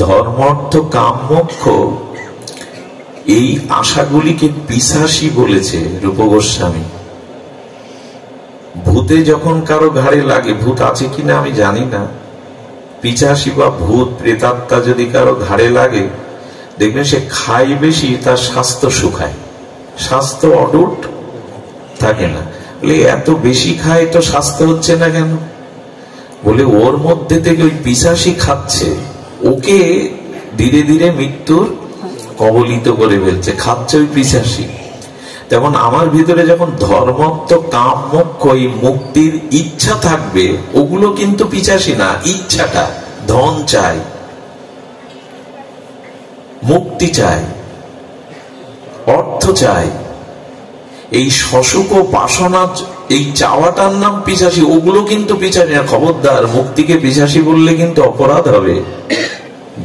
ধর্ম অর্থ কাম মোক্ষ এই আশাগুলিকে পিশাচি বলেছে রূপ গোস্বামী। ভূতে যখন কারো ঘাড়ে লাগে, ভূত আছে কিনা আমি জানি না, পিশাচি বা ভূত প্রেতাত্মা যদি কারো ঘাড়ে লাগে, দেখবেন সে খায় বেশি, তার স্বাস্থ্য শুকায়, স্বাস্থ্য অটুট থাকে না। বলে এত বেশি খায় তো স্বাস্থ্য হচ্ছে না কেন? বলে ওর মধ্যে থেকে ওই পিশাচি খাচ্ছে, ওকে ধীরে ধীরে মৃত্যুর কবলিত করে ফেলছে, খাচ্ছে ওই পিশাচি। তেমন আমার ভিতরে যখন ধর্মত্ব কাম মোক্ষ এই মুক্তির ইচ্ছা থাকবে, ওগুলো কিন্তু পিশাচি না। ইচ্ছাটা, ধন চাই, মুক্তি চাই, অর্থ চাই, এই শশুক বাসনা, এই চাওয়াটার নাম পিশাচি। ওগুলো কিন্তু পিশাচি না। খবরদার, মুক্তিকে পিশাচি বললে কিন্তু অপরাধ হবে।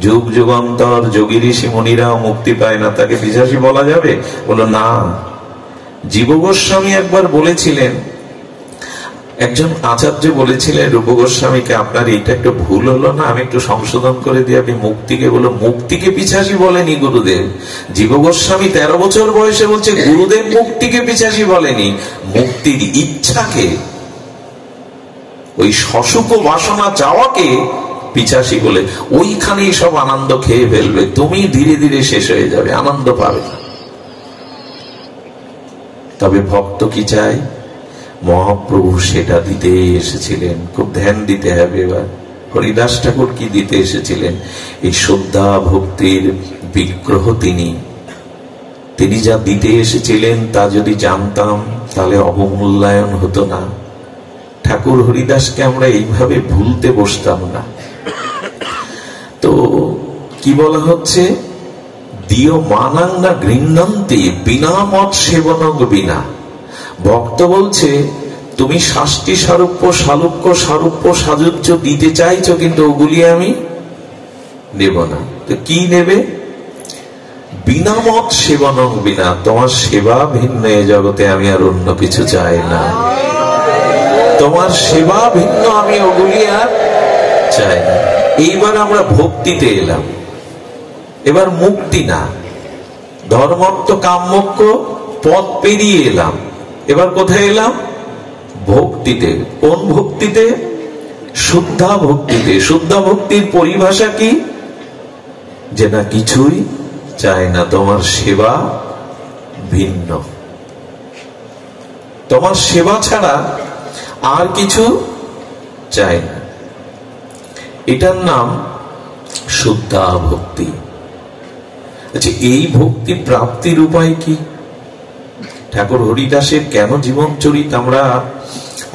যুগ যুগান্তর যোগী ঋষি মুনিরাও মুক্তি পায় না, তাকে পিশাচি বলা যাবে? বলো না। জীব গোস্বামী একবার বলেছিলেন, একজন আচার্য বলেছিলেন রূপ গোস্বামীকে, আপনার এইটা একটু ভুল হলো না, আমি একটু সংশোধন করে দিই, আপনি মুক্তিকে বলো। মুক্তিকে পিশাচি বলেনি গুরুদেব। জীব গোস্বামী 13 বছর বয়সে বলছে গুরুদেব মুক্তিকে পিশাচি বলেনি, মুক্তির ইচ্ছাকে, ওই শশুক বাসনা চাওয়াকে পিশাচি বলে। ওইখানেই সব আনন্দ খেয়ে ফেলবে, তুমি ধীরে ধীরে শেষ হয়ে যাবে, আনন্দ পাবে না। তবে ভক্ত কি চাই? মহাপ্রভু সেটা দিতে এসেছিলেন। খুব ধ্যান দিতে হবে। এবার হরিদাস ঠাকুর কি দিতে এসেছিলেন? এই শ্রদ্ধা ভক্তির বিগ্রহ তিনি যা দিতে এসেছিলেন তা যদি জানতাম তাহলে অবমূল্যায়ন হতো না। ঠাকুর হরিদাসকে আমরা এইভাবে ভুলতে বসতাম না। তো কি বলা হচ্ছে? দিও মানাং না গৃহ্ণন্তি বিনা মত সেবনক বিনা। ভক্ত বলছে তুমি শাস্তি সারূপ্য সালুক্য সারূপ্য সাজুজ্য দিতে চাইছো, কিন্তু ওগুলি আমি নেব না। তো কি নেবে? বিনা মত সেবনক বিনা। তোমার সেবা ভিন্ন এ জগতে আমি আর অন্য কিছু চাই না। তোমার সেবা ভিন্ন, আমি ওগুলি আর চাই না। এইবার আমরা ভক্তিতে এলাম। এবার মুক্তি না, ধর্মত্ব কাম মোক্ষ পথ পেরিয়ে এলাম। এবার কোথায় এলাম? ভক্তিতে। কোন ভক্তিতে? শুদ্ধা ভক্তিতে। শুদ্ধা ভক্তির পরিভাষা কি? যে না কিছুই চাই না, তোমার সেবা ভিন্ন, তোমার সেবা ছাড়া আর কিছু চাই না। এটার নাম শুদ্ধা ভক্তি। আচ্ছা, এই ভক্তি প্রাপ্তির উপায় কি? ঠাকুর হরিদাসের কেন জীবন চরিত আমরা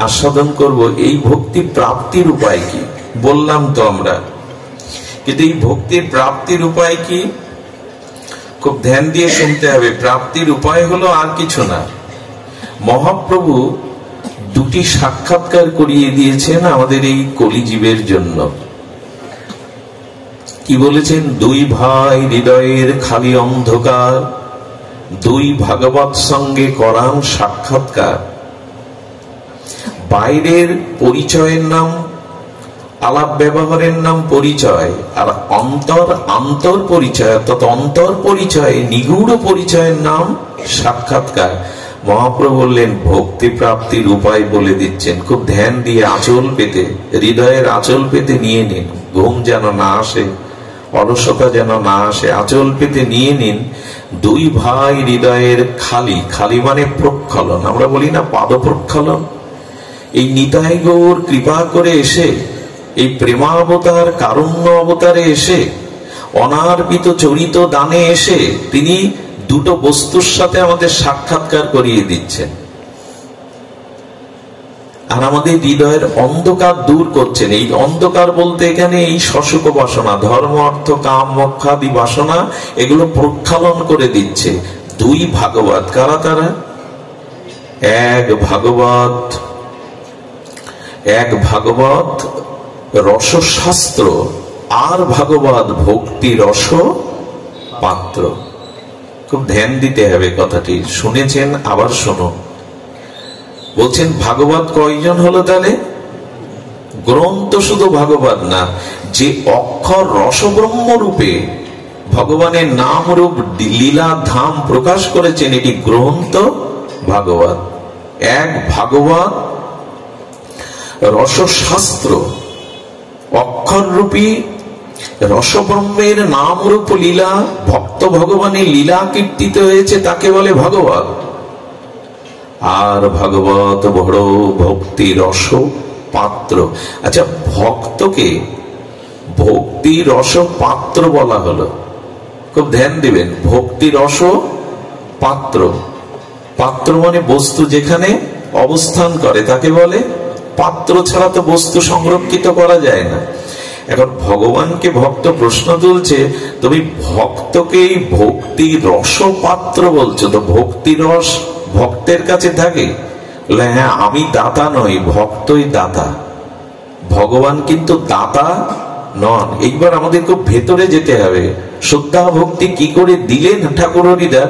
আস্বাদন করব? এই ভক্তি প্রাপ্তির উপায় কি বললাম তো আমরা, কিন্তু এই ভক্তির প্রাপ্তির উপায় কি? খুব ধ্যান দিয়ে শুনতে হবে। প্রাপ্তির উপায় হলো আর কিছু না, মহাপ্রভু দুটি সাক্ষাৎকার করিয়ে দিয়েছেন আমাদের এই কলিজীবের জন্য। কি বলেছেন? দুই ভাই হৃদয়ের খালি অন্ধকার, দুই ভাগবত সঙ্গে করান সাক্ষাৎকার। বাইরের পরিচয়ের নাম, আলাপ ব্যবহারের নাম পরিচয়, আর অন্তর পরিচয়, অর্থাৎ অন্তর পরিচয়, নিগূঢ় পরিচয়ের নাম সাক্ষাৎকার। মহাপ্রভু বললেন ভক্তি প্রাপ্তির উপায় বলে দিচ্ছেন। খুব ধ্যান দিয়ে আঁচল পেতে, হৃদয়ের আঁচল পেতে নিয়ে নিন। ঘুম যেন না আসে, অলসতা যেন না আসে, আঁচল পেতে নিয়ে নিন। দুই ভাই হৃদয়ের খালি, খালি মানে প্রক্ষালন। আমরা বলি না পাদ প্রক্ষালন। এই নিতাই গৌর কৃপা করে এসে, এই প্রেমাবতার কারুণ্য অবতারে এসে, অনার্পিত চরিত দানে এসে তিনি দুটো বস্তুর সাথে আমাদের সাক্ষাৎকার করিয়ে দিচ্ছেন, আর আমাদের হৃদয়ের অন্ধকার দূর করছেন। এই অন্ধকার বলতে এখানে এই শশুক বাসনা, ধর্ম অর্থ কাম মোক্ষাদি বাসনা, এগুলো প্রক্ষালন করে দিচ্ছে। দুই ভাগবত। কারা তারা? এক ভাগবত রসশাস্ত্র, আর ভাগবত ভক্তি রস পাত্র। খুব ধ্যান দিতে হবে কথাটি। শুনেছেন, আবার শুনুন। বলছেন ভাগবত কয়জন হলো তাহলে? গ্রন্থ শুধু ভাগবত না, যে অক্ষর রসব্রহ্ম রূপে ভগবানের নাম রূপ লীলা ধাম প্রকাশ করেছেন, এটি গ্রন্থ ভাগবত। এক ভাগবত রসশাস্ত্র, অক্ষর রূপী রসব্রহ্মের নাম রূপ লীলা, ভক্ত ভগবানের লীলা কীর্তিত হয়েছে, তাকে বলে ভাগবত। আর ভাগবত বড় ভক্তি রস পাত্র। আচ্ছা, ভক্তকে ভক্তি রস পাত্র বলা হলো, খুব ধ্যান দিবেন। ভক্তি রস পাত্র, পাত্র মানে বস্তু যেখানে অবস্থান করে তাকে বলে পাত্র, ছাড়া তো বস্তু সংরক্ষিত করা যায় না। এখন ভগবানকে ভক্ত প্রশ্ন তুলছে, তুমি ভক্তকেই ভক্তি রস পাত্র বলছো, তো ভক্তি রস ভক্তের কাছে থাকে? হ্যাঁ, আমি দাতা নই, ভক্তই দাতা, ভগবান কিন্তু দাতা নন। এইবার আমাদের খুব ভেতরে যেতে হবে। শ্রদ্ধা ভক্তি কি করে দিলেন ঠাকুর হরিদাস?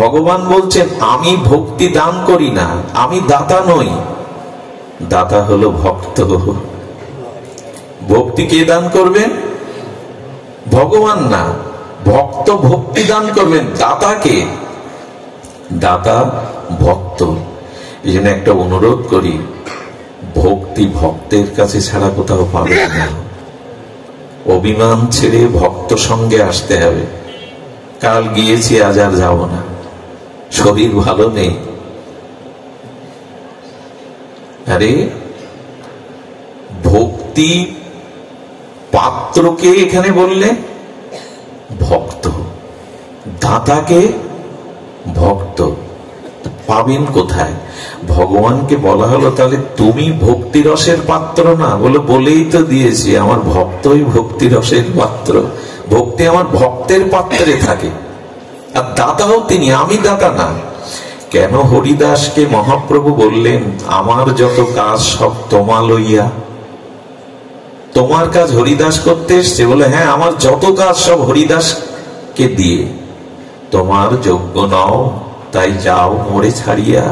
ভগবান বলছেন আমি ভক্তি দান করি না, আমি দাতা নই, দাতা হলো ভক্ত। ভক্তি কে দান করবেন? ভগবান না, ভক্ত ভক্তি দান করবেন। দাতাকে? দাতা ভক্ত। এই জন্য একটা অনুরোধ করি, ভক্তি ভক্তের কাছে ছাড়া কোথাও পাবেন না। অভিমান ছেড়ে ভক্ত সঙ্গে আসতে হবে। কাল গিয়েছি, আজ আর যাব না, শরীর ভালো নেই। আরে ভক্তি পাত্রকে এখানে বললে ভক্ত, দাতাকে ভক্ত। পাবেন কোথায়? ভগবানকে বলা হলো তাহলে তুমি ভক্তি রসের পাত্র না? বলেই তো দিয়েছি, আমার ভক্তই ভক্তি রসের পাত্র। ভক্তি আমার ভক্তের পাত্রে থাকে, আর দাতাও তিনি, আমি দাতা না। কেন হরিদাসকে মহাপ্রভু বললেন আমার যত কাজ সব তোমা লইয়া? তোমার কাজ হরিদাস করতে এসছে? বলে হ্যাঁ, আমার যত কাজ সব হরিদাসকে দিয়ে। তোমার যোগ্য নও, তাই যাও মোরে ছাড়িয়া।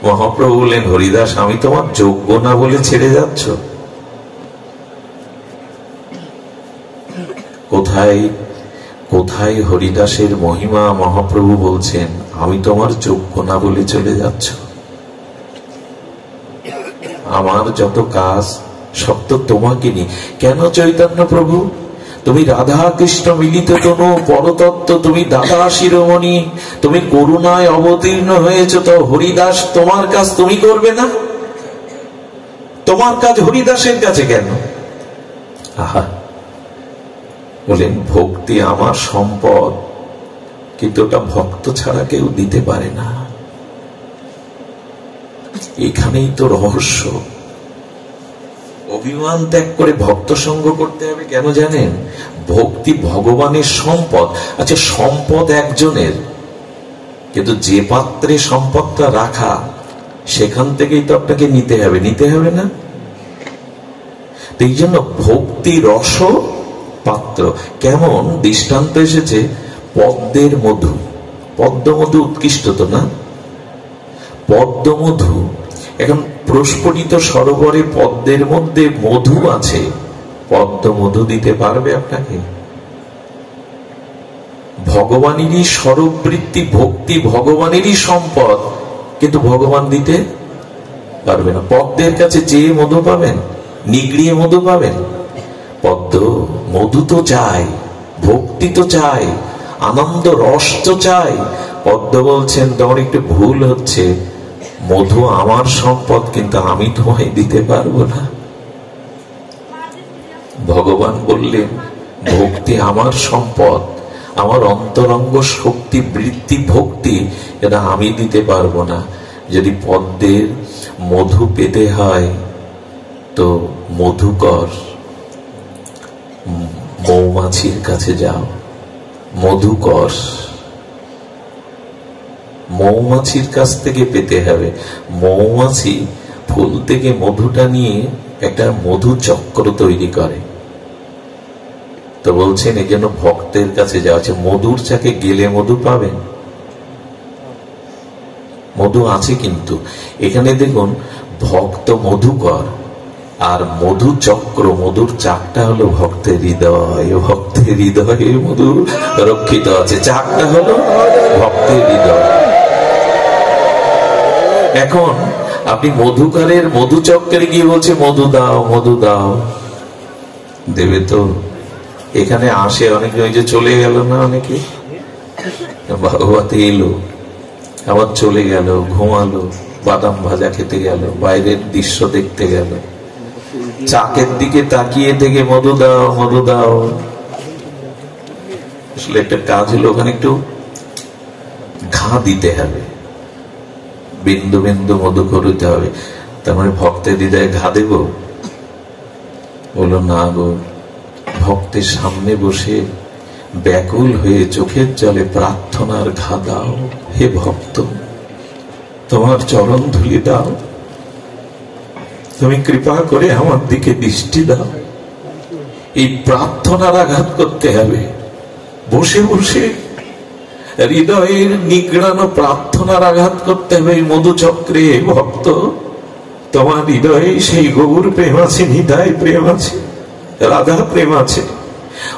মহাপ্রভু বললেন হরিদাস, আমি তোমার যোগ্য না বলে ছেড়ে যাচ্ছ? কোথায় কোথায় হরিদাসের মহিমা? মহাপ্রভু বলছেন আমি তোমার যোগ্য না বলে চলে যাচ্ছ? আমার যত কাজ সব তো তোমাকে নিয়ে। কেন চৈতন্য প্রভু? তুমি রাধা কৃষ্ণ মিলিত তনু পরতত্ত্ব, তুমি দাদা শিরোমণি, তুমি করুণায় অবতীর্ণ হয়েছ, তো হরিদাস তোমার কাজ তুমি করবে না? তোমার কাজ হরিদাসের কাছে কেন? আহা, বলেন ভক্তি আমার সম্পদ, কিন্তু ওটা ভক্ত ছাড়া কেউ দিতে পারে না। এখানেই তো রহস্য। অভিমান ত্যাগ করে ভক্ত সঙ্গ করতে হবে। কেন জানেন? ভক্তি ভগবানের সম্পদ। আচ্ছা, সম্পদ একজনের, কিন্তু যে পাত্রে সম্পদটা রাখা সেখান থেকেই তো আপনাকে নিতে হবে, নিতে হবে না? এই জন্য ভক্তি রস পাত্র। কেমন দৃষ্টান্ত এসেছে, পদ্মের মধু। পদ্ম মধু উৎকৃষ্ট তো না? পদ্ম মধু, এখন প্রস্ফুটিত সরোবরে পদ্মের মধ্যে মধু আছে, পদ্ম মধু দিতে পারবে আপনাকে? ভগবানেরই স্বরূপবৃত্তি, ভক্তি ভগবানেরই সম্পদ, কিন্তু ভগবান দিতে পারবে না। পদ্মের কাছে চেয়ে মধু পাবেন? নিগড়িয়ে মধু পাবেন? পদ্ম মধু তো চাই, ভক্তি তো চাই, আনন্দ রস তো চাই। পদ্ম বলছেন তোমার একটু ভুল হচ্ছে, মধু আমার সম্পদ, কিন্তু আমি তোমায় দিতে পারবো না। ভগবান বললেন ভক্তি আমার সম্পদ, আমার অন্তরঙ্গ শক্তি বৃত্তি ভক্তি, এটা আমি দিতে পারবো না। যদি পদ্মের মধু পেতে হয় তো মধুকর মৌমাছির কাছে যাও, মধুকর মৌমাছির কাছ থেকে পেতে হবে। মৌমাছি ফুল থেকে মধুটা নিয়ে একটা মধু চক্র তৈরি করে। তো বলছেন এই জন্য ভক্তের কাছে যাওয়া। মধুর চাকে গেলে মধু পাবেন? মধু আছে, কিন্তু এখানে দেখুন ভক্ত মধুকর, আর মধু চক্র, মধুর চাকটা হলো ভক্তের হৃদয়। ভক্তের হৃদয়ে মধু রক্ষিত আছে, চাকটা হলো ভক্তের হৃদয়। এখন আপনি মধুকরের মধু চক্রে গিয়ে বলছে মধু দাও, মধু দাও, দেবে তো? এখানে আসে অনেকে, ওই যে চলে গেল না অনেকে, ভাগবতে এলো আবার চলে গেল, ঘুমালো, বাদাম ভাজা খেতে গেল, বাইরের দৃশ্য দেখতে গেল, চাকের দিকে তাকিয়ে থেকে মধু দাও, মধু দাও। আসলে একটা কাজ হলো ওখানে একটু ঘা দিতে হবে, বিন্দু বিন্দু মধু করতে হবে। তার মানে ভক্তের হৃদয়ে ঘা দেব? বলো না গো, ভক্তের সামনে বসে ব্যাকুল হয়ে চোখের জলে প্রার্থনার ঘা দাও। হে ভক্ত, তোমার চরণ ধুলি দাও, তুমি কৃপা করে আমার দিকে দৃষ্টি দাও। এই প্রার্থনার আঘাত করতে হবে, বসে বসে হৃদয়ের নিগ্রানো প্রার্থনার আঘাত করতে হবে। মধুচক্রে ভক্ত, তোমার হৃদয়ে সেই গৌর প্রেম আছে, নিতাই প্রেম আছে, রাধা প্রেম আছে।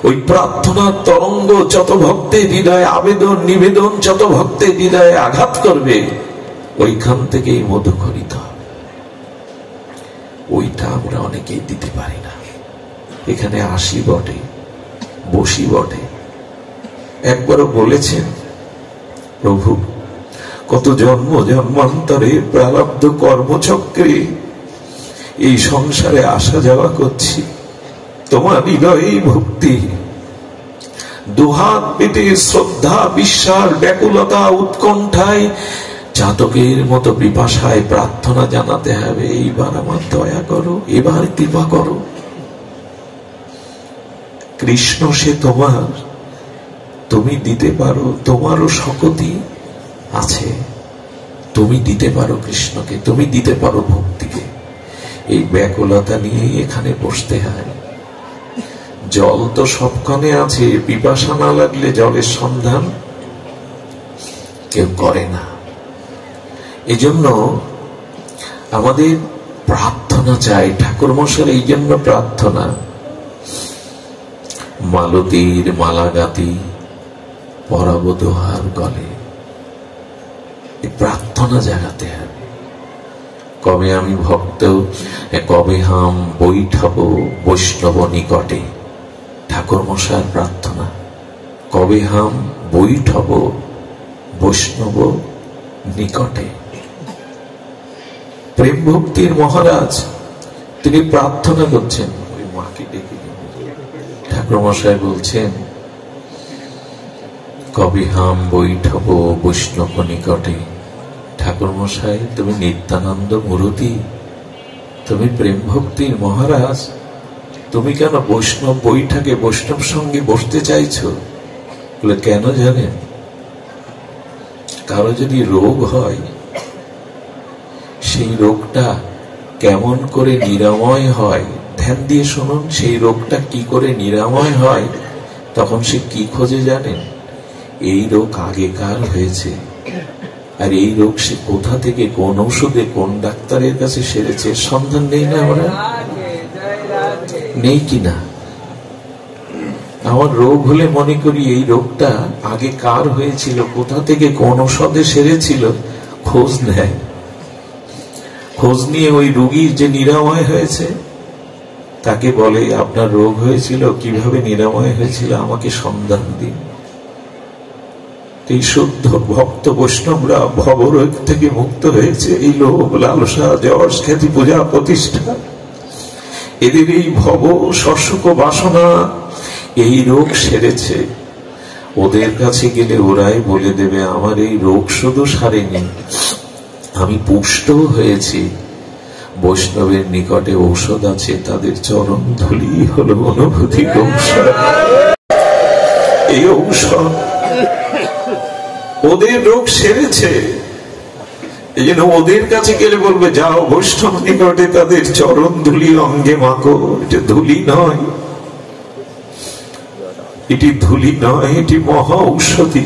ওই প্রার্থনার তরঙ্গ যত ভক্তের হৃদয়ে আবেদন নিবেদন, যত ভক্তের হৃদয়ে আঘাত করবে, ওইখান থেকেই মধুকরিত হবে। ওইটা আমরা অনেকেই দিতে পারি না। এখানে আসি বটে, বসি বটে। একবারও বলেছেন, প্রভু কত জন্ম জন্মান্তরে প্রারব্ধ কর্মচক্রে এই সংসারে আসা যাওয়া করছি, তোমার হৃদয়ে ভক্তি, দুহাত পেতে শ্রদ্ধা, বিশ্বাস, ব্যাকুলতা, উৎকণ্ঠায়, চাতকের মতো পিপাসায় প্রার্থনা জানাতে হবে, এইবার আমার দয়া করো, এবার কৃপা করো। কৃষ্ণ সে তোমার, তুমি দিতে পারো, তোমারও শক্তি আছে, তুমি দিতে পারো কৃষ্ণকে, তুমি দিতে পারো ভক্তিকে। এই ব্যাকুলতা নিয়ে এখানে বসতে হয়। জল তো সবখানে আছে, পিপাসা না লাগলে জলের সন্ধান কেউ করে না। এজন্য আমাদের প্রার্থনা চাই, ঠাকুর মশাই এই জন্য প্রার্থনা। মালতীর মালা গাতি পরাব দোহার গলে, এই প্রার্থনা জাগাতে হবে। কবে আমি ভক্ত, কবে হাম বৈঠাবো বৈষ্ণব নিকটে, ঠাকুর মশার প্রার্থনা। কবে হাম বৈঠাবো বৈষ্ণব নিকটে। প্রেম ভক্তির মহারাজ তিনি প্রার্থনা করছেন, ওই মাকে ডেকে ঠাকুর মশাই বলছেন, কবে হাম বৈঠব বৈষ্ণব নিকটে। ঠাকুর মশাই তুমি নিত্যানন্দ মূরতি, তুমি প্রেম ভক্তির মহারাজ, তুমি কেন বৈষ্ণব বৈঠাকে বৈষ্ণব সঙ্গে বসতে চাইছো? বলে কেন জানেন? কারো যদি রোগ হয়, সেই রোগটা কেমন করে নিরাময় হয়, ধ্যান দিয়ে শুনুন, সেই রোগটা কি করে নিরাময় হয়, তখন সে কি খোঁজে জানেন? এই রোগ আগেকার হয়েছে, আর এই রোগ সে কোথা থেকে, কোন ঔষধে, কোন ডাক্তারের কাছে সেরেছে, সন্ধান নেই না? আমরা নেই কিনা? আমার রোগ হলে মনে করি এই রোগটা আগে কার হয়েছিল, কোথা থেকে, কোন ঔষধে সেরেছিল, খোঁজ নেয়। খোঁজ নিয়ে ওই রোগীর যে নিরাময় হয়েছে তাকে বলে, আপনার রোগ হয়েছিল, কিভাবে নিরাময় হয়েছিল আমাকে সন্ধান দিন। এই শুদ্ধ ভক্ত বৈষ্ণবরা ভবরোগ থেকে মুক্ত হয়েছে। এই লোভ লালসা যশ খ্যাতি পূজা প্রতিষ্ঠা, এদের এই ভব শস্যক বাসনা, এই রোগ সেরেছে। ওদের কাছে গেলে ওরাই বলে দেবে, আমার এই রোগ শুধু সারেনি, আমি পুষ্ট হয়েছি। বৈষ্ণবের নিকটে ঔষধ আছে, তাদের চরণ ধুলি হলো অনুভূতির ঔষধ। এই ঔষধ ওদের রোগ সেরেছে। এই জন্য ওদের কাছে গেলে বলবে, যাও বৈষ্ণব নিকটে তাদের চরণ ধুলি অঙ্গে মাখো। এটা ধুলি নয়, এটি ধুলি নয়, এটি মহা ঔষধি।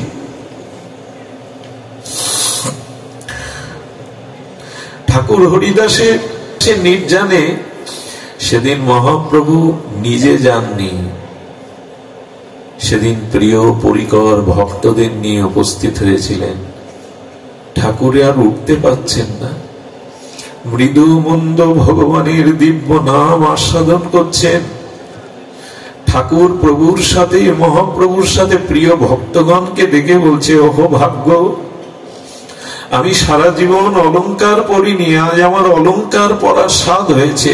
ঠাকুর হরিদাসের সে নির্জানে সেদিন মহাপ্রভু নিজে যাননি, সেদিন প্রিয় পরিকর ভক্তদের নিয়ে উপস্থিত হয়েছিলেন। ঠাকুরে আর উঠতে পাচ্ছেন না, মৃদু মন্দ ভগবানের দিব্য নাম আস্বাদন করছেন। ঠাকুর প্রভুর সাথে, মহাপ্রভুর সাথে প্রিয় ভক্তগণকে দেখে বলছে, ওহো ভাগ্য, আমি সারা জীবন অলংকার পরিনি, আজ আমার অলংকার পরার স্বাদ হয়েছে।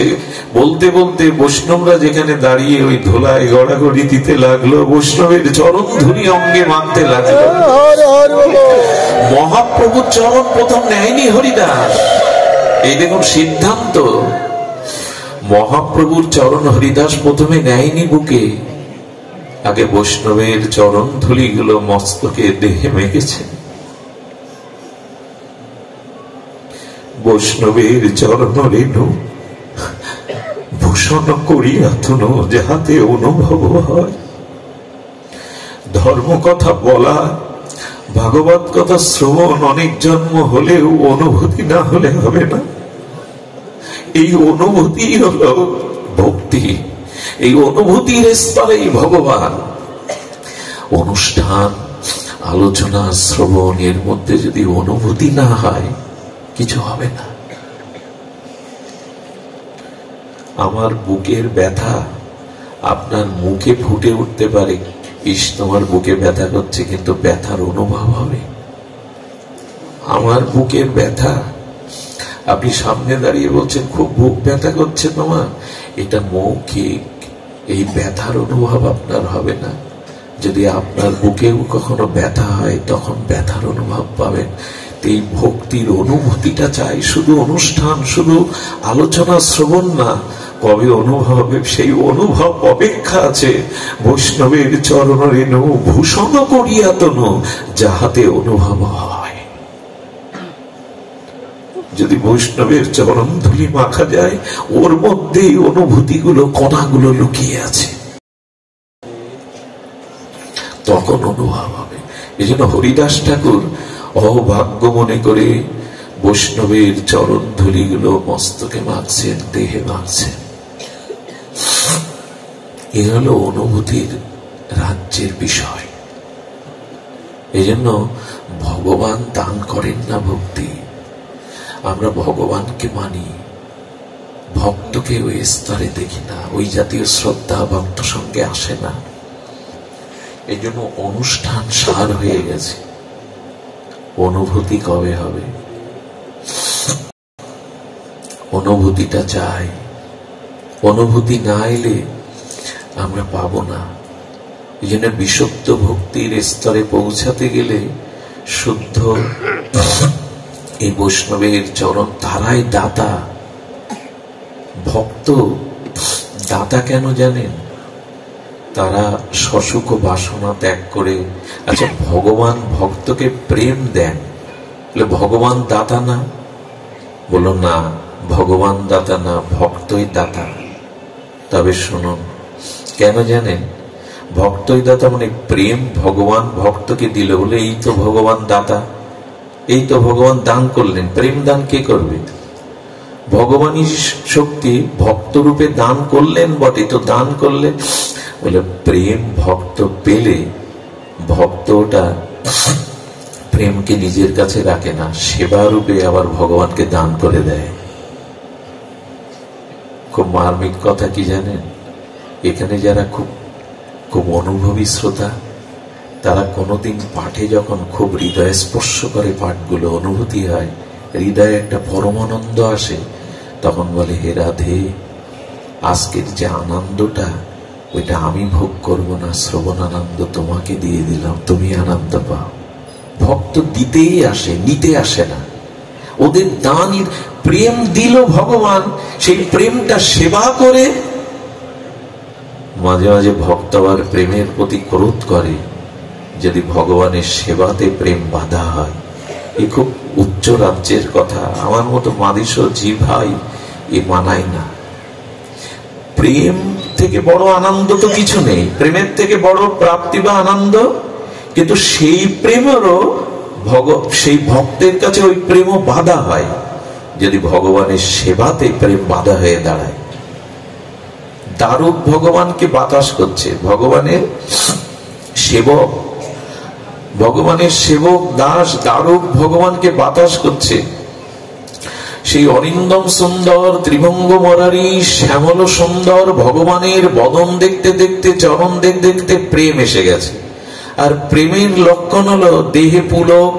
বলতে বলতে বৈষ্ণবরা যেখানে দাঁড়িয়ে ওই ধোলায় গড়াগড়ি দিতে লাগলো, বৈষ্ণবের চরণ ধুলি অঙ্গে মানতে লাগলো। মহাপ্রভুর চরণ প্রথম নেয়নি হরিদাস, এই দেখুন সিদ্ধান্ত। মহাপ্রভুর চরণ হরিদাস প্রথমে নেয়নি বুকে, আগে বৈষ্ণবের চরণ ধুলিগুলো মস্তকে দেহে মেখেছে। বৈষ্ণবের চরণ রেণু ভূষণ করিয়া তুনো, যাহাতে অনুভব হয়। ধর্ম কথা বলা, ভাগবত কথা শ্রবণ অনেক জন্ম হলেও অনুভূতি না হলে হবে না। এই অনুভূতি হলো ভক্তি, এই অনুভূতির স্তরেই ভগবান। অনুষ্ঠান, আলোচনা, শ্রবণ, এর মধ্যে যদি অনুভূতি না হয় কিছু হবে না। আমার বুকের ব্যথা আপনার মুখে ফুটে উঠতে পারে, ইস তোমার বুকে ব্যথা করছে, কিন্তু ব্যথার অনুভব হবে। আমার বুকের ব্যথা, আপনি সামনে দাঁড়িয়ে বলছেন খুব বুক ব্যথা করছে তোমার, এটা মৌখিক, এই ব্যথার অনুভব আপনার হবে না। যদি আপনার বুকেও কখনো ব্যথা হয় তখন ব্যথার অনুভব পাবেন। এই ভক্তির অনুভূতিটা চাই, শুধু অনুষ্ঠান, শুধু আলোচনা শ্রবণ না। কবে অনুভব হবে সেই অনুভব অপেক্ষা আছে। বৈষ্ণবের চরণ রেণু ভূষণ করিয়া তনু, যাহাতে অনুভব হয়। যদি বৈষ্ণবের চরণ ধুলি মাখা যায়, ওর মধ্যেই অনুভূতিগুলো, কণাগুলো লুকিয়ে আছে, তখন অনুভব হবে। এই জন্য হরিদাস ঠাকুর অভাগ্য মনে করে বৈষ্ণবের চরণ ধুলিগুলো মস্তকে মাখছেন, দেহে মাখছেন। এ হলো অনুভূতির রাজ্যের বিষয়। এই জন্য ভগবান দান করেন না ভক্তি। আমরা ভগবানকে মানি, ভক্তকে ওই স্তরে দেখি না, ওই জাতীয় শ্রদ্ধা ভক্ত সঙ্গে আসে না। এই জন্য অনুষ্ঠান সার হয়ে গেছে, অনুভূতি কবে হবে? অনুভূতিটা চাই, অনুভূতি না এলে আমরা পাবো না। এই জন্য বিশুদ্ধ ভক্তির স্তরে পৌঁছাতে গেলে শুদ্ধ এই বৈষ্ণবের চরণ, তারাই দাতা। ভক্ত দাতা কেন জানেন? তারা সসুখ বাসনা ত্যাগ করে, আচ্ছা ভগবান ভক্তকে প্রেম দেন, ভগবান দাতা না? বলো না, ভগবান দাতা না, ভক্তই দাতা। তবে শুনুন, কেন জানেন? ভক্তই দাতা মানে প্রেম ভগবান ভক্তকে দিল বলে এই তো ভগবান দাতা, এই তো ভগবান দান করলেন। প্রেম দান কে করবে? ভগবানই শক্তি ভক্ত রূপে দান করলেন বটে, তো দান করলেন বলে প্রেম ভক্ত পেলে ভক্তটা প্রেমকে নিজের কাছে রাখে না, সেবা রূপে আবার ভগবানকে দান করে দেয়। খুব মার্মিক কথা কি জানেন? এখানে যারা খুব খুব অনুভবী শ্রোতা, তারা কোনোদিন পাঠে যখন খুব হৃদয় স্পর্শ করে, পাঠগুলো অনুভূতি হয়, হৃদয়ে একটা পরমানন্দ আসে, তখন বলে হে রাধে, আজকের যে আনন্দটা ওইটা আমি ভোগ করব না, শ্রবণ আনন্দ তোমাকে দিয়ে দিলাম, তুমি আনন্দ পাও। ভক্ত দিতেই আসে, নিতে আসে না। ওদের দান, প্রেম দিল ভগবান, সেই প্রেমটা সেবা করে। মাঝে মাঝে ভক্ত আবার প্রেমের প্রতি ক্রোধ করে, যদি ভগবানের সেবাতে প্রেম বাধা হয়। এ খুব উচ্চ রাজ্যের কথা, আমার মতো মাদিস জি ভাই এ মানায় না। প্রেম থেকে বড় আনন্দ তো কিছু নেই, প্রেমের থেকে বড় প্রাপ্তি বা আনন্দ, কিন্তু সেই প্রেমেরও সেই ভক্তের কাছে ওই প্রেমও বাধা হয়। যদি ভগবানের সেবাতে প্রেম বাধা হয়ে দাঁড়ায়। দারুক ভগবানকে বাতাস করছে, ভগবানের সেবক, ভগবানের সেবক দাস দারুক ভগবানকে বাতাস করছে। সেই অরিন্দম সুন্দর ত্রিভঙ্গ মরারি শ্যামল সুন্দর ভগবানের বদন দেখতে দেখতে, চরণ দেখতে দেখতে প্রেম এসে গেছে। আর প্রেমের লক্ষণ হলো দেহে পুলক,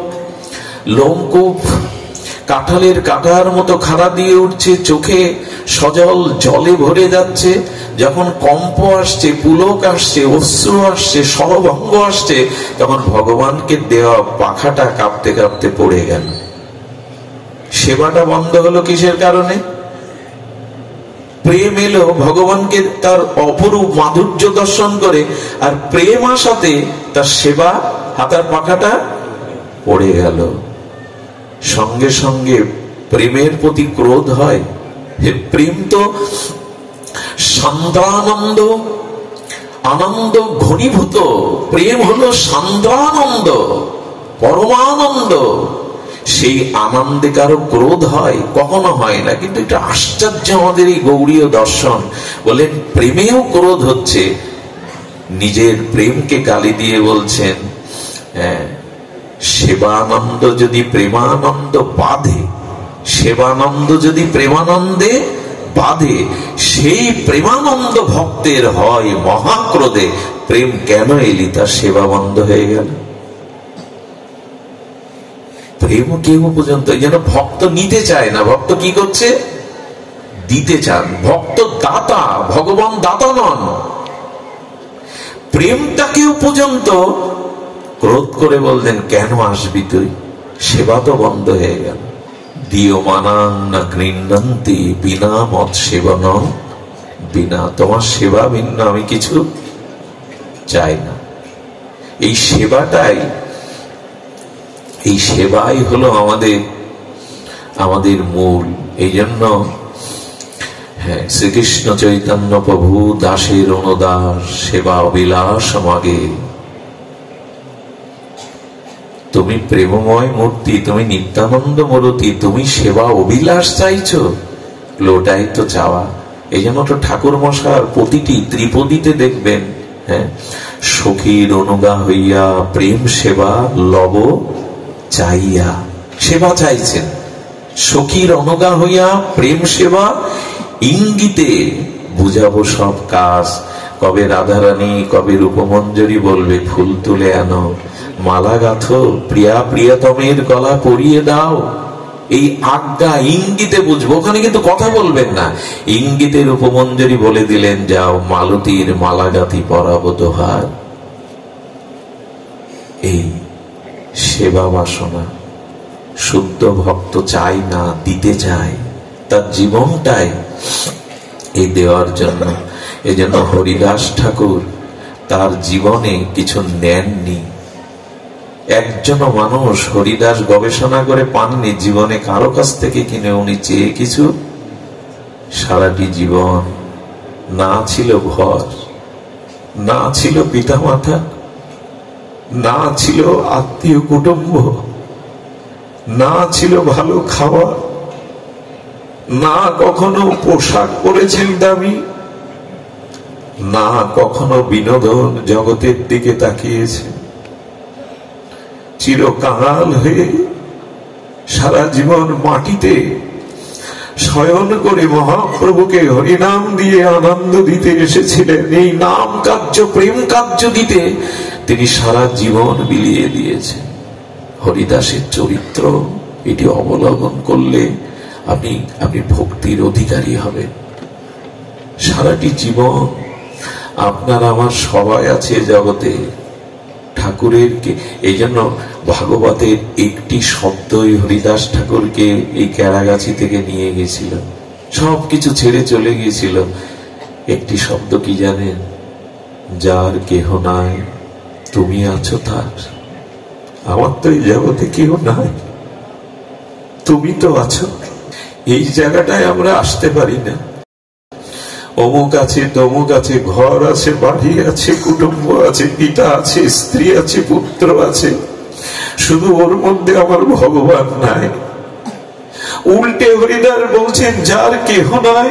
লোমকূপ কাঁঠালের কাঁটার মতো খাড়া দিয়ে উঠছে, চোখে সজল জলে ভরে যাচ্ছে। যখন কম্প আসছে, পুলক আসছে, অশ্রু আসছে, সরভঙ্গ আসছে, তখন ভগবানকে দেওয়া পাখাটা কাঁপতে কাঁপতে পড়ে গেল। সেবাটা বন্ধ হলো কিসের কারণে? প্রেম এলো ভগবানকে তার অপরূপ মাধুর্য দর্শন করে, আর প্রেম আসাতে তার সেবা হাতার পাখাটা পড়ে গেল। সঙ্গে সঙ্গে প্রেমের প্রতি ক্রোধ হয়। প্রেম তো সান্দ্রানন্দ, আনন্দ ঘনীভূত। প্রেম হলো সান্দ্রানন্দ, পরমানন্দ। সেই আনন্দে কারো ক্রোধ হয়? কখনো হয় না। কিন্তু এটা আশ্চর্য আমাদের এই গৌড়ীয় দর্শন। বলেন প্রেমেও ক্রোধ হচ্ছে। নিজের প্রেমকে গালি দিয়ে বলছেন, সেবানন্দ যদি প্রেমানন্দ বাঁধে, সেবানন্দ যদি প্রেমানন্দে বাঁধে, সেই প্রেমানন্দ ভক্তের হয় মহাক্রোধে। প্রেম কেন এলি? তার সেবা বন্ধ হয়ে গেল। প্রেম কেউ পর্যন্ত যেন ভক্ত নিতে চায় না, ভক্ত কি করছে? দিতে চান। ভক্ত দাতা, ভগবান দাতা নন। প্রেমটাকেও পর্যন্ত ক্রোধ করে বলতেন, কেন আসবি তুই? সেবা তো বন্ধ হয়ে গেল। দিয়মানাং না গৃহ্ণন্তি বিনা মত সেবনং বিনা। তোমার সেবা ভিন্ন আমি কিছু চাই না। এই সেবাটাই, এই সেবাই হলো আমাদের মূল। এই জন্য শ্রীকৃষ্ণ চৈতন্য প্রভু দাসের অনুদাস সেবা অবিলাস মাগে। তুমি প্রেমময় মূর্তি, তুমি নিত্যানন্দ মূর্তি, তুমি সেবা অভিলাষ চাইছো, লোটাই তো চাওয়া। এই জন্য তো ঠাকুর মশার প্রতিটি ত্রিপদীতে দেখবেন, সখীর অনুগা হইয়া প্রেম সেবা লব চাইয়া। সেবা চাইছেন, সখীর অনুগা হইয়া প্রেম সেবা ইঙ্গিতে বুঝাবো সব কাজ। কবে রাধারানী, কবে রূপমঞ্জরি বলবে ফুল তুলে আনো, মালা গাঁথো, প্রিয়া প্রিয়তমের গলা পরিয়ে দাও। এই আজ্ঞা ইঙ্গিতে বুঝবো। ওখানে কিন্তু কথা বলবেন না, ইঙ্গিতে রূপমঞ্জরি বলে দিলেন, যাও মালতীর মালা গাঁথি পরাবো দোহার। এই সেবা বাসনা শুদ্ধ ভক্ত চায় না, দিতে চায় তার জীবনটাই এই দেওয়ার জন্য। এই জন্য হরিদাস ঠাকুর তার জীবনে কিছু নেননি। একজন মানুষ হরিদাস গবেষণা করে পাননি জীবনে কারো কাছ থেকে কিনে উনি চেয়ে কিছু। সারাটি জীবন না ছিল ঘর, না ছিল পিতামাতা, না ছিল আত্মীয় কুটুম্ব, না ছিল ভালো খাওয়া, না কখনো পোশাক পরেছেন দামি, না কখনো বিনোদন জগতের দিকে তাকিয়েছেন। চিরকাল হয়ে সারা জীবন মাটিতে শয়ন করে মহাপ্রভুকে হরিনাম দিয়ে আনন্দ দিতে এসেছিলেন। এই নাম কার্য, প্রেম কার্য দিতে তিনি সারা জীবন বিলিয়ে দিয়েছেন। হরিদাসের চরিত্র এটি অবলম্বন করলে আপনি ভক্তির অধিকারী হবেন। সারাটি জীবন আপনার আমার সবাই আছে জগতে ঠাকুরের। এই জন্য ভাগবতের একটি শব্দই হরিদাস ঠাকুরকে এই ক্যারাগাছি থেকে নিয়ে গেছিল, সবকিছু ছেড়ে চলে গিয়েছিল। একটি শব্দ কি জানেন? যার কেহ নাই তুমি আছো তার। আমার তো এই জগতে কেউ নাই, তুমি তো আছো। এই জায়গাটায় আমরা আসতে পারি না। অমুক আছে, তমুক আছে, ঘর আছে, বাড়ি আছে, কুটুম্ব আছে, পিতা আছে, স্ত্রী আছে, পুত্র আছে, শুধু ওর মধ্যে আমার ভগবান নাই। উল্টে হরিদাস বলছেন, যার কেহ নাই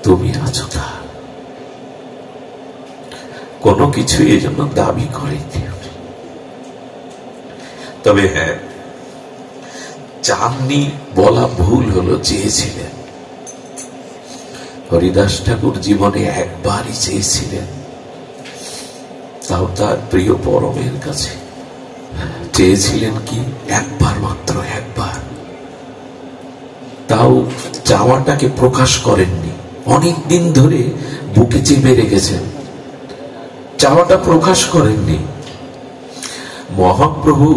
তুমি আছো তার। কোনো কিছু এই জন্য দাবি করেনি। তবে হ্যাঁ, চাননি বলা ভুল হলো, চেয়েছিলেন। হরিদাস ঠাকুর জীবনে একবারই চেয়েছিলেন, তাও তার প্রিয় পরমের কাছে। চেয়েছিলেন কি? একবার মাত্র, একবার। তাও চাওয়াটাকে প্রকাশ করেননি, অনেক দিন ধরে বুকে চেপে রেখেছেন, চাওয়াটা প্রকাশ করেননি। মহাপ্রভু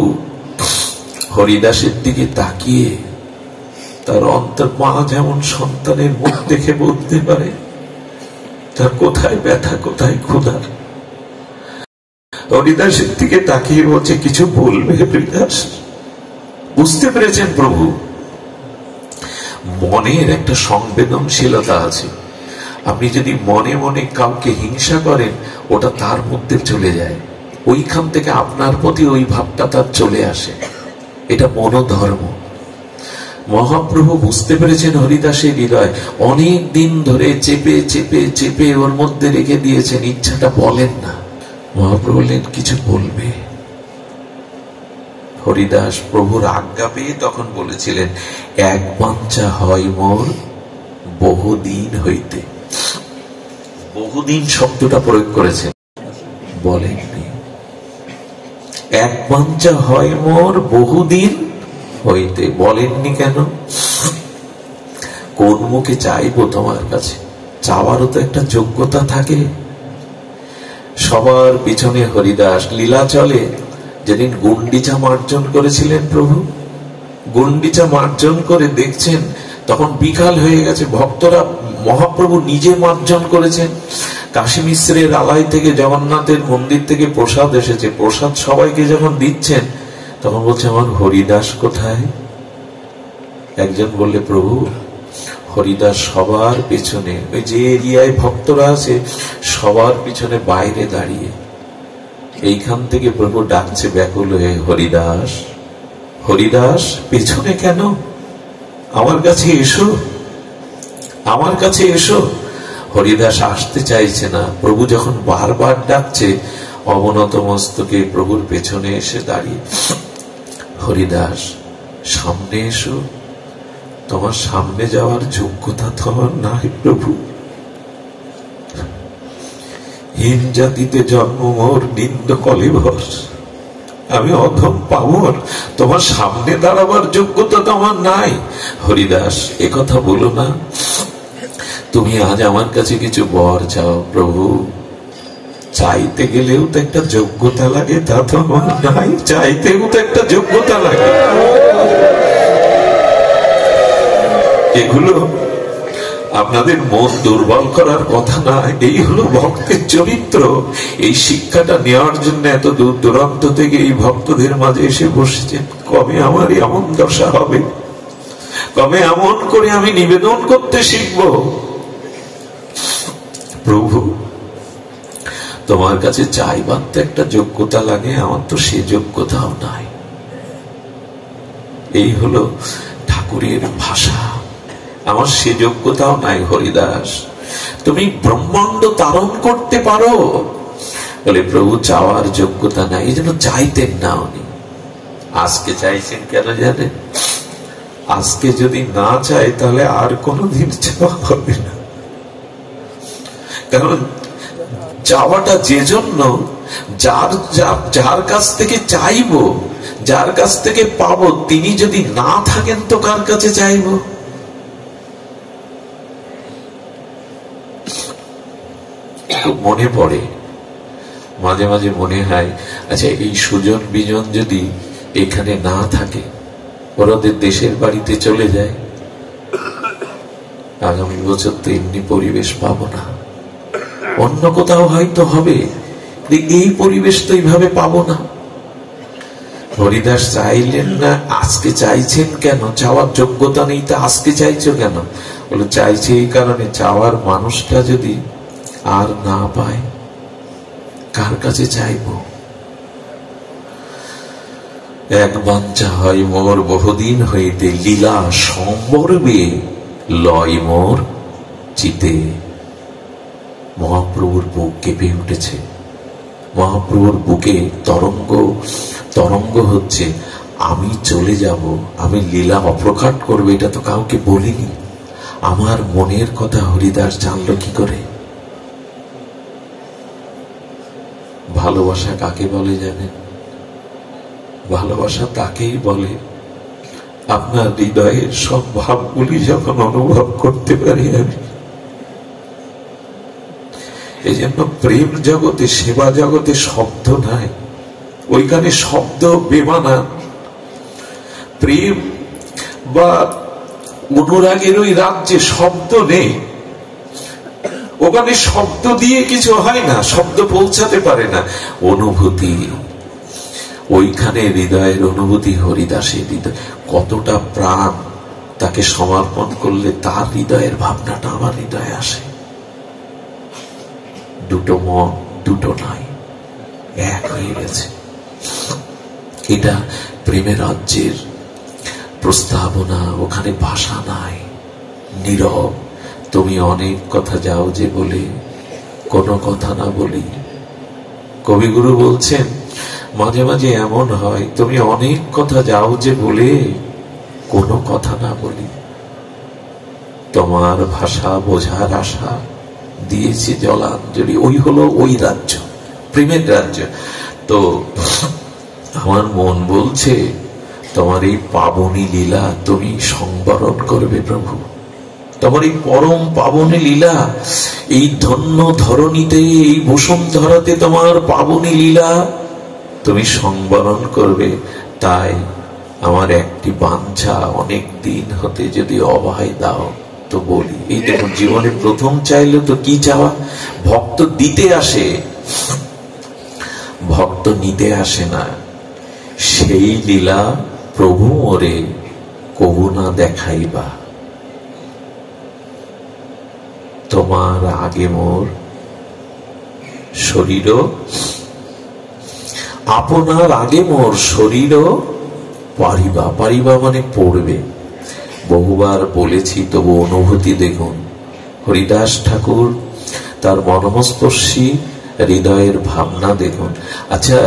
হরিদাসের দিকে তাকিয়ে তার অন্তর, মা যেমন সন্তানের মুখ দেখে বলতে পারে তার কোথায় ব্যথা, কোথায় ক্ষুধা, হরিদাসের দিকে তাকিয়ে বলছে, কিছু বলবে হরিদাস? বুঝতে পেরেছেন প্রভু মনের একটা সংবেদনশীলতা আছে। আপনি যদি মনে মনে কাউকে হিংসা করেন, ওটা তার মধ্যে চলে যায়, ওইখান থেকে আপনার প্রতি ওই ভাবটা তার চলে আসে। এটা মনোধর্ম। মহাপ্রভু বুঝতে পেরেছেন হরিদাসের হৃদয়, অনেক দিন ধরে চেপে চেপে চেপে ওর মধ্যে রেখে দিয়েছেন, ইচ্ছাটা বলেন না। মহাপ্রভু বললেন, কিছু বলবে? হরিদাস প্রভুর আজ্ঞা পেয়ে তখন বলেছিলেন, এক বাঞ্ছা হয় মোর বহুদিন হইতে। বহুদিন শব্দটা প্রয়োগ করেছেন, বলেননি। এক বাঞ্ছা হয় মোর বহুদিন হইতে, বলেননি কেন? কোন মুখে চাইবো তোমার কাছে? চাওয়ারও তো একটা যোগ্যতা থাকে। সবার পিছনে হরিদাস লীলা চলে। যেদিন গুন্ডিচা মার্জন করেছিলেন প্রভু, গুন্ডিচা মার্জন করে দেখছেন তখন বিকাল হয়ে গেছে, ভক্তরা, মহাপ্রভু নিজে মার্জন করেছেন। কাশী মিশ্রের আলাই থেকে, জগন্নাথের মন্দির থেকে প্রসাদ এসেছে, প্রসাদ সবাইকে যখন দিচ্ছেন তখন বলছে, আমার হরিদাস কোথায়? একজন বললে, প্রভু হরিদাস সবার পেছনে, ওই যে এরিয়ায় ভক্তরা আছে সবার পিছনে বাইরে দাঁড়িয়ে। এইখান থেকে প্রভু ডাকছে ব্যাকুল হয়ে, হরিদাস, হরিদাস পেছনে কেন? আমার কাছে এসো, আমার কাছে এসো। হরিদাস আসতে চাইছে না। প্রভু যখন বারবার ডাকছে, অবনত মস্তকে প্রভুর পেছনে এসে দাঁড়িয়ে, হরিদাস সামনে এসো, তোমার সামনে যাওয়ার যোগ্যতা তোমার নাই প্রভু। হীন জাতিতে জন্ম মোর, নিন্দ কলেবর, আমি অধম পামর, তোমার সামনে দাঁড়াবার যোগ্যতা তোমার নাই। হরিদাস একথা বলো না, তুমি আজ আমার কাছে কিছু বর চাও। প্রভু চাইতে গেলেও তো একটা যোগ্যতা লাগে, তা তো আমার নাই। চাইতেও তো একটা যোগ্যতা লাগে। এগুলো আপনাদের মন দুর্বল করার কথা না, এই হলো ভক্তের চরিত্র। এই শিক্ষাটা নেওয়ার জন্য এত দূর দূরান্ত থেকে এই ভক্তদের মাঝে এসে বসেছেন। কবে আমার এমন দশা হবে? কবে এমন করে আমি নিবেদন করতে শিখব? প্রভু তোমার কাছে চাইবার তো একটা যোগ্যতা লাগে, আমার তো সে যোগ্যতাও নাই। এই হলো ঠাকুরের ভাষা, আমার সে যোগ্যতাও নাই। হরিদাস তুমি ব্রহ্মাণ্ড তারণ করতে পারো, বলে প্রভু চাওয়ার যোগ্যতা নাই, এই জন্য চাইতেন না উনি। আজকে চাইছেন কেন জানেন? আজকে যদি না চাই তাহলে আর কোনদিন চাওয়া হবে না। কারণ চাওয়াটা যে জন্য, যার কাছ থেকে চাইবো, যার কাছ থেকে পাবো, তিনি যদি না থাকেন তো কার কাছে চাইবো? মনে পড়ে, মাঝে মাঝে মনে হয়, আচ্ছা এই সুজন বিজন যদি এখানে না থাকে, ওদের দেশের বাড়িতে চলে যায়, আগামী বছর তো এমনি পরিবেশ পাবো না, অন্য কোথাও হয়তো হবে, এই পরিবেশ তো এইভাবে পাবো না। হরিদাস চাইলেন না, আজকে চাইছেন কেন? চাওয়ার যোগ্যতা নেই তা আজকে চাইছো কেন? বলে চাইছে এই কারণে, চাওয়ার মানুষটা যদি আর না পায়, কার কাছে চাইব? এক বাঞ্ছা হয় মোর বহুদিন হইতে, লীলা সম্বর্বে লয় মোর চিতে। মহাপ্রভুর বুক কেঁপে উঠেছে, মহাপ্রভুর বুকে তরঙ্গ তরঙ্গ হচ্ছে। আমি চলে যাব, আমি লীলা অপ্রকাট করবো, এটা তো কাউকে বলিনি। আমার মনের কথা হরিদাস জানলো কি করে? ভালোবাসা কাকে বলে জানেন? ভালোবাসা তাকেই বলে আপনার হৃদয়ের সব ভাবগুলি যখন অনুভব করতে পারি আমি। এই জন্য প্রেম জগতে, সেবা জগতে শব্দ নাই, ওইখানে শব্দ বেমানা। প্রেম বা অনুরাগের ওই রাজ্যে শব্দ নেই, ওখানে শব্দ দিয়ে কিছু হয় না, শব্দ পৌঁছাতে পারে না। অনুভূতি, ওইখানে হৃদয়ের অনুভূতি। হরিদাসের হৃদয় কতটা প্রাণ, তাকে সমর্পণ করলে তার হৃদয়ের ভাবনাটা আমার হৃদয়ে আসে। দুটো মন, দুটো নাই, এক হয়ে গেছে। এটা প্রেমের রাজ্যের প্রস্তাবনা। ওখানে ভাষা নাই, নীরব। তুমি অনেক কথা যাও যে বলে, কোনো কথা না বলি। কবিগুরু বলছেন মাঝে মাঝে এমন হয়, তুমি অনেক কথা যাও যে বলে, কোনো কথা না বলি। তোমার ভাষা বোঝার আশা দিয়েছি জলাঞ্জলি। ওই হলো ওই রাজ্য, প্রেমের রাজ্য। তো আমার মন বলছে তোমার এই পাবনী লীলা তুমি সংবরণ করবে প্রভু। তোমার এই পরম পাবনী লীলা, এই ধন্য ধরণীতে, এই বসুন্ধরাতে তোমার পাবনী লীলা তুমি সংবরণ করবে। তাই আমার একটি বাঞ্ছা, অনেক দিন হতে যদি অভয় দাও তো বলি। এই দেখুন, জীবনে প্রথম চাইলে তো কি চাওয়া? ভক্ত দিতে আসে, ভক্ত নিতে আসে না। সেই লীলা প্রভু ওরে কবু না দেখাইবা। তোমার আগে মোর শরীর, আপনার আগে মোর শরীর পারিবা। পারিবা মানে পড়বে। বহুবার বলেছি, তবু অনুভূতি দেখুন। হরিদাস ঠাকুর তার মর্মস্পর্শী হৃদয়ের ভাবনা দেখুন। আচ্ছা,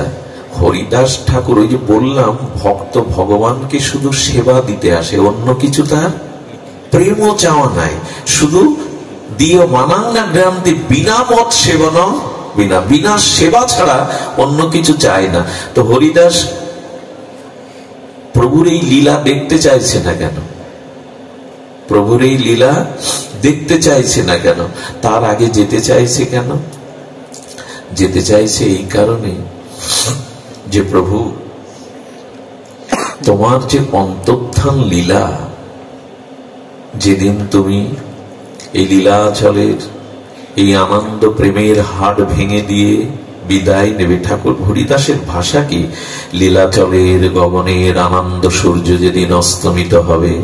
হরিদাস ঠাকুর, ওই যে বললাম ভক্ত ভগবানকে শুধু সেবা দিতে আসে, অন্য কিছু তার প্রেমও চাওয়া নাই। শুধু দিয় মানাঙ্গা গ্রামতে বিনা মত সেবন, বিনা বিনা সেবা ছাড়া অন্য কিছু চায় না। তো হরিদাস প্রভুর এই লীলা দেখতে চাইছে না কেন? প্রভুর এই লীলা দেখতে চাইছে না কেন? তার আগে যেতে চাইছে কেন? যেতে চাইছে এই কারণে যে প্রভু তোমার যে অন্তর্ধান লীলা, যেদিন তুমি এই লীলাচলের এই আনন্দ প্রেমের হাড় ভেঙে দিয়ে বিদায় নেবে। ঠাকুর হরিদাসের ভাষা কি? লীলাচলের গগনের আনন্দ সূর্য যেদিন অস্তমিত হবে,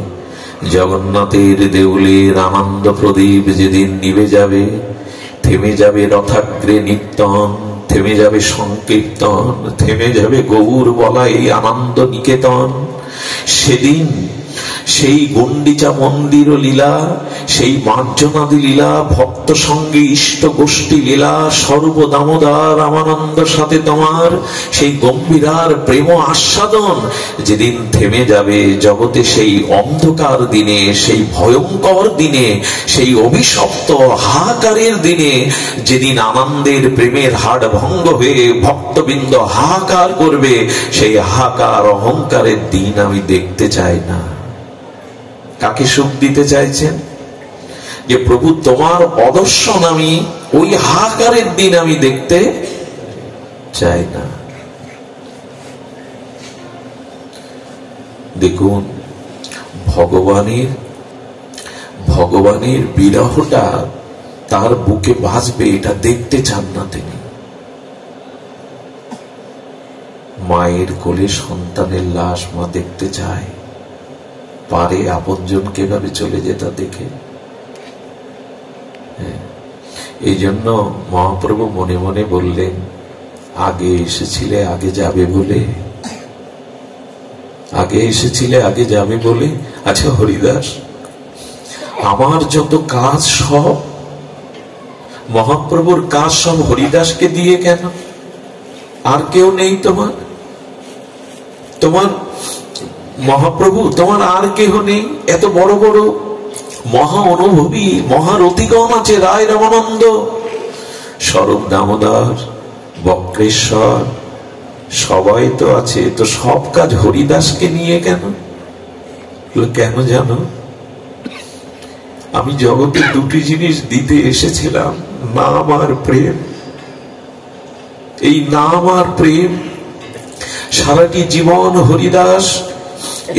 জগন্নাথের দেউলের আনন্দ প্রদীপ যেদিন নিভে যাবে, থেমে যাবে রথাগ্রে নিত্যন, থেমে যাবে সংকীর্তন, থেমে যাবে গৌর বলা এই আনন্দ নিকেতন, সেদিন সেই গণ্ডিচা মন্দির লীলা, সেই মার্জনাদি লীলা, ভক্ত সঙ্গে ইষ্ট গোষ্ঠী লীলা, সর্বদামোদার রামানন্দ সাথে তোমার সেই গম্ভীরার প্রেম আস্বাদন যেদিন থেমে যাবে জগতে, সেই অন্ধকার দিনে, সেই ভয়ঙ্কর দিনে, সেই অভিশপ্ত হাহাকারের দিনে, যেদিন আনন্দের প্রেমের হাড় ভঙ্গ হয়ে ভক্তবৃন্দ হাহাকার করবে, সেই হাহাকার অহংকারের দিন আমি দেখতে চাই না। কাকে সুখ দিতে চাইছেন? যে প্রভু তোমার অদর্শন আমি ওই হাহাকারের দিন আমি দেখতে চাই না। দেখুন, ভগবানের বিরহটা তার বুকে বাজবে, এটা দেখতে চান না তিনি। মায়ের কোলে সন্তানের লাশ মা দেখতে চায়, পারে আপনজনকে ভাবে চলে যেতে দেখে। এই জন্য মহাপ্রভু মনে মনে বললেন, আগে এসেছিলে আগে যাবে বলে, আগে এসেছিলে, আগে যাবে বলে। আচ্ছা হরিদাস, আমার যত কাজ সব, মহাপ্রভুর কাজ সব হরিদাসকে দিয়ে কেন? আর কেউ নেই তোমার? তোমার মহাপ্রভু, তোমার আর কেহ নেই? এত বড় বড় মহা অনুভবী মহারথিগণ আছে, রায় রামানন্দ, স্বরূপ দামোদর, বক্রেশ্বর, সবাই তো আছে, তো সব কাজ হরিদাসকে নিয়ে কেন? কেন জানো? আমি জগতে দুটি জিনিস দিতে এসেছিলাম, নাম আর প্রেম। এই নাম আর প্রেম, সারাটি জীবন হরিদাস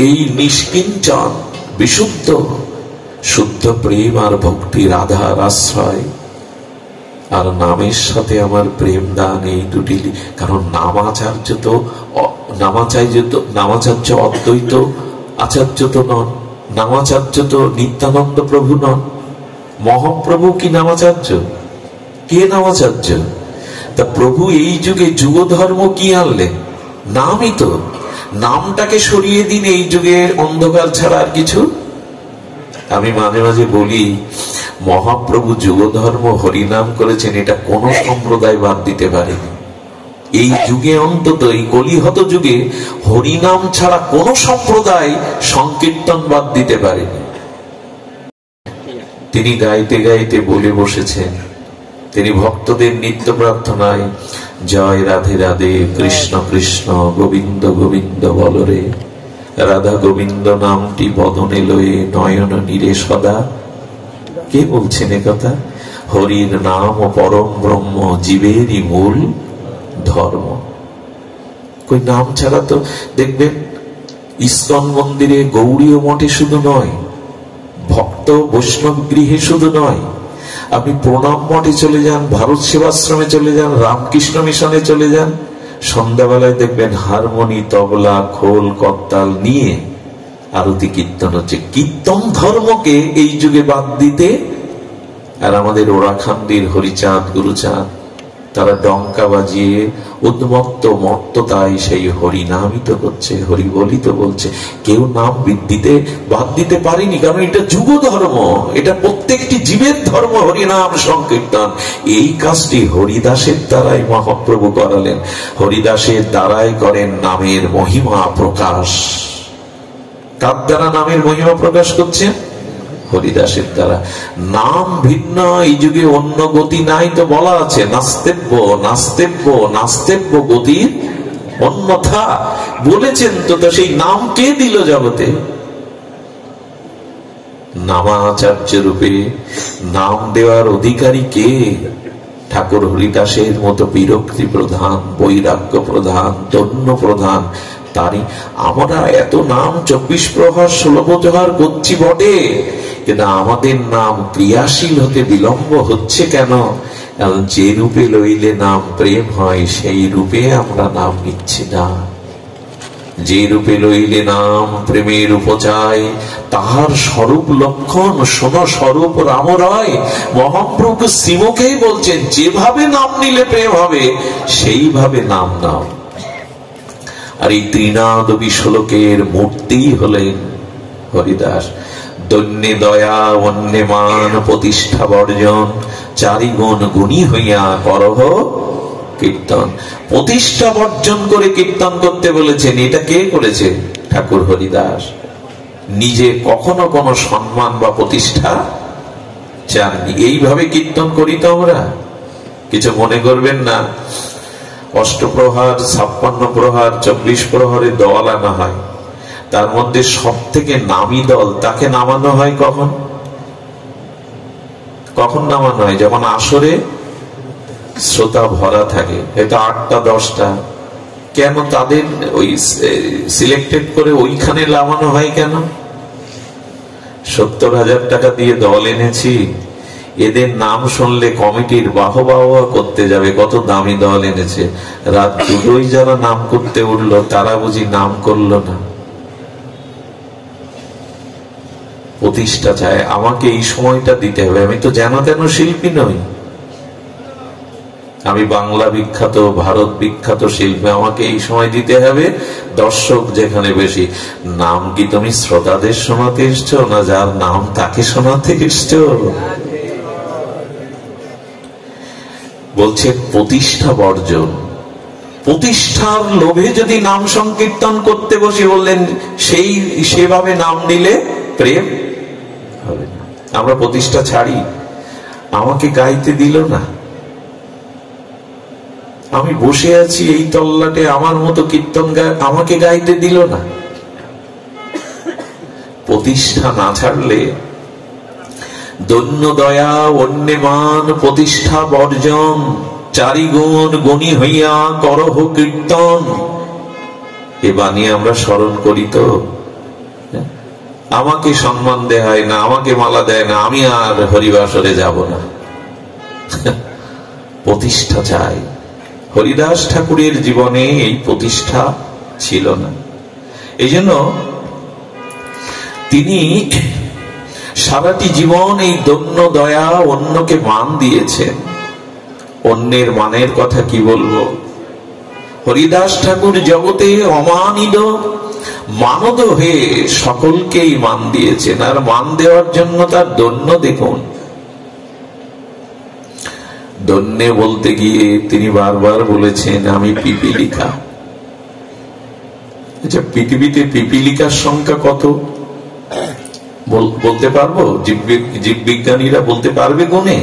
এই নিষ্কিঞ্চন বিশুদ্ধ শুদ্ধ প্রেম আর ভক্তির আধার আশ্রয়, আর নামের সাথে আমার প্রেম দান, এই দুটি। কারণ নামাচার্য তো নামাচার্য অদ্বৈত আচার্য তো নন, নামাচার্য তো নিত্যানন্দ প্রভু নন। মহাপ্রভু কি নামাচার্য? কে নামাচার্য? তা প্রভু এই যুগে যুগ ধর্ম কি আনলেন? নামই তো। নামটাকে সরিয়ে দিন এই যুগের অন্ধকার ছাড়া আর কিছু। আমি মাঝে মাঝে বলি, মহাপ্রভু যুগ ধর্ম হরিনাম করেছেন, এটা কোন সম্প্রদায় বাদ দিতে পারেনি। এই যুগে, অন্তত এই কলিহত যুগে, হরিনাম ছাড়া কোন সম্প্রদায় সংকীর্তন বাদ দিতে পারেনি। তিনি গাইতে গাইতে বলে বসেছেন, তিনি ভক্তদের নিত্য প্রার্থনায় জয় রাধে রাধে, কৃষ্ণ কৃষ্ণ, গোবিন্দ গোবিন্দ বলরে, রাধা গোবিন্দ নামটি বদনে লয়ে, নয়ন নীরে সদা। কে বলছেন একথা? হরির নাম ও পরম ব্রহ্ম, জীবেরই মূল ধর্ম। কই নাম ছাড়া তো দেখবেন ইস্কন মন্দিরে, গৌড়ীয় মঠে শুধু নয়, ভক্ত বৈষ্ণব গৃহে শুধু নয়, আপনি প্রণাম মঠে চলে যান, ভারত সেবাশ্রমে চলে যান, রামকৃষ্ণ মিশনে চলে যান, সন্ধ্যাবেলায় দেখবেন হারমোনি, তবলা, খোল, করতাল নিয়ে আরতি কীর্তন হচ্ছে। কীর্তন ধর্মকে এই যুগে বাদ দিতে, আর আমাদের ওরাখান্ডির হরিচাঁদ, গুরুচাঁদ, তারা ডঙ্কা বাজিয়ে উন্মত্ত মত্ততায় সেই হরিনামিত করছে, হরিবলিত বলছে। কেউ নাম দিতে বাদ দিতে পারেনি, কারণ এটা যুগ ধর্ম, এটা প্রত্যেকটি জীবের ধর্ম, হরিনাম সংকীর্তন। এই কাজটি হরিদাসের দ্বারাই মহাপ্রভু করালেন। হরিদাসের দ্বারাই করেন নামের মহিমা প্রকাশ। কার দ্বারা নামের মহিমা প্রকাশ করছে? হরিদাসের দ্বারা। নাম ভিন্ন, এই যুগে অন্য গতি নাই তো বলা আছে, নাস্তেব্য নাস্তেব্য নাস্তেব্য গতির অন্যথা বলেছেন তো। সেই নাম কে দিল জগতে? নামাচার্য রূপে নাম দেওয়ার অধিকারী কে? ঠাকুর হরিদাসের মতো বিরক্তি প্রধান, বৈরাগ্য প্রধান, দন্য প্রধান। তারই আমরা এত নাম 24 প্রহর 16 প্রহর করছি বটে, কিন্তু আমাদের নাম ক্রিয়াশীল হতে বিলম্ব হচ্ছে কেন? কারণ যে রূপে লইলে নাম প্রেম হয়, সেই রূপে আমরা নাম নিচ্ছি না। যে রূপে লইলে নাম প্রেমের উপচায়, তাহার স্বরূপ লক্ষণ শোনো স্বরূপ রাম রয়। মহাপ্রভু শ্রীমুখেই বলছেন, যেভাবে নাম নিলে প্রেম হবে, সেইভাবে নাম নাও। আর এই ত্রিনাদবী শ্লোকের মূর্তি হলেন হরিদাস। দৈন্যে দয়া, অন্যে মান, প্রতিষ্ঠা বর্জন, চারিগুণ গুণী হইয়া করহ কীর্তন। প্রতিষ্ঠা বর্জন করে কীর্তন করতে বলেছেন। এটা কে করেছে? ঠাকুর হরিদাস। নিজে কখনো কোনো সম্মান বা প্রতিষ্ঠা চাননি। এইভাবে কীর্তন করি তো আমরা, কিছু মনে করবেন না। অষ্টপ্রহার, 56 প্রহার, 24 প্রহরে দল আনা হয়, তার মধ্যে সব থেকে নামি দল তাকে নামানো হয় কখন? কখন নামানো হয়? যখন আসরে শ্রোতা ভরা থাকে, হয়তো 8টা 10টা। কেন তাদের ওই সিলেক্টেড করে ওইখানে নামানো হয় কেন? 70,000 টাকা দিয়ে দল এনেছি, এদের নাম শুনলে কমিটির বাহবা করতে যাবে, কত দামি দল এনেছে। রাত 2টোই যারা নাম করতে উঠলো, তারা বুঝি নাম করলো না। প্রতিষ্ঠা চায়, আমাকে এই সময়টা দিতে হবে, আমি তো যেন তেন শিল্পী নই। আমি বাংলা বিখ্যাত, ভারত বিখ্যাত শিল্পী, আমাকে এই সময় দিতে হবে। দর্শক যেখানে বেশি, নাম কি তুমি শ্রোতাদের শোনাতে এসছো, না যার নাম তাকে শোনাতে এসছো? বলছে প্রতিষ্ঠা বর্জন। প্রতিষ্ঠার লোভে যদি নাম সংকীর্তন করতে বসে, বললেন সেভাবে নাম নিলে প্রেম হবে না। আমরা প্রতিষ্ঠা ছাড়ি, আমাকে গাইতে দিল না, আমি বসে আছি এই তল্লাটে, আমার মতো কীর্তন গায়, আমাকে গাইতে দিল না। প্রতিষ্ঠা না ছাড়লে দৈন্য দয়া অন্যে মান প্রতিষ্ঠা বর্জন, চারিগুণ গুণী হইয়া করহ কীর্তন। এ বাণী আমরা স্মরণ করি তো। আমাকে সম্মান দেয় হয় না, আমাকে মালা দেয় না, আমি আর হরিবাসরে যাব না। প্রতিষ্ঠা চাই। হরিদাস ঠাকুরের জীবনে এই প্রতিষ্ঠা ছিল না। এই জন্য তিনি সারাটি জীবন এই দৈন্য দয়া অন্যকে মান দিয়েছেন। অন্যের মানের কথা কি বলবো, হরিদাস ঠাকুর জগতে অমানিত মানদ হয়ে সকলকেই মান দিয়েছেন। আর মান দেওয়ার জন্য তার দৈন্য দেখুন। দৈন্যে বলতে গিয়ে তিনি বারবার বলেছেন আমি পিপীলিকা। আচ্ছা, পৃথিবীতে পিপীলিকার সংখ্যা কত বলতে পারবো? জীববিজ্ঞানীরা বলতে পারবে গুণে?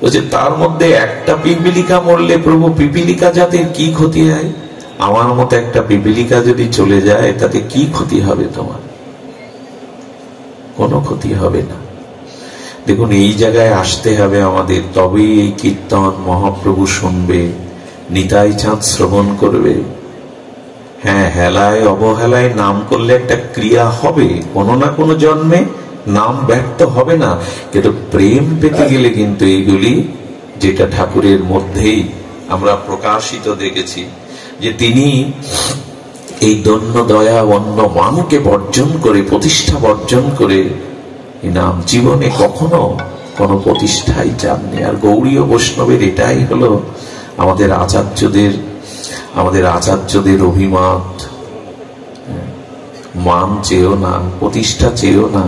বলছে তার মধ্যে একটা পিপীলিকা মরলে প্রভু পিপীলিকা জাতির কি ক্ষতি হয়? আমার মতো একটা পিপীলিকা যদি চলে যায় তাতে কি ক্ষতি হবে তোমার? কোনো ক্ষতি হবে না। দেখুন, এই জায়গায় আসতে হবে আমাদের, তবেই এই কীর্তন মহাপ্রভু শুনবে, নিতাই চাঁদ শ্রবণ করবে। হ্যাঁ, হেলায় অবহেলায় নাম করলে একটা ক্রিয়া হবে, কোনো না কোনো জন্মে নাম ব্যর্থ হবে না। কিন্তু প্রেম পেতে গেলে কিন্তু এইগুলি, যেটা ঠাকুরের মধ্যেই আমরা প্রকাশিত দেখেছি, যে তিনি এই দৈন্য দয়া অন্য মানকে বর্জন করে, প্রতিষ্ঠা বর্জন করে নাম জীবনে কখনো কোনো প্রতিষ্ঠাই চাননি। আর গৌড়ীয় বৈষ্ণবের এটাই হলো আমাদের আচার্যদের অভিমত। মান চেয়েও না, প্রতিষ্ঠা চেয়েও না,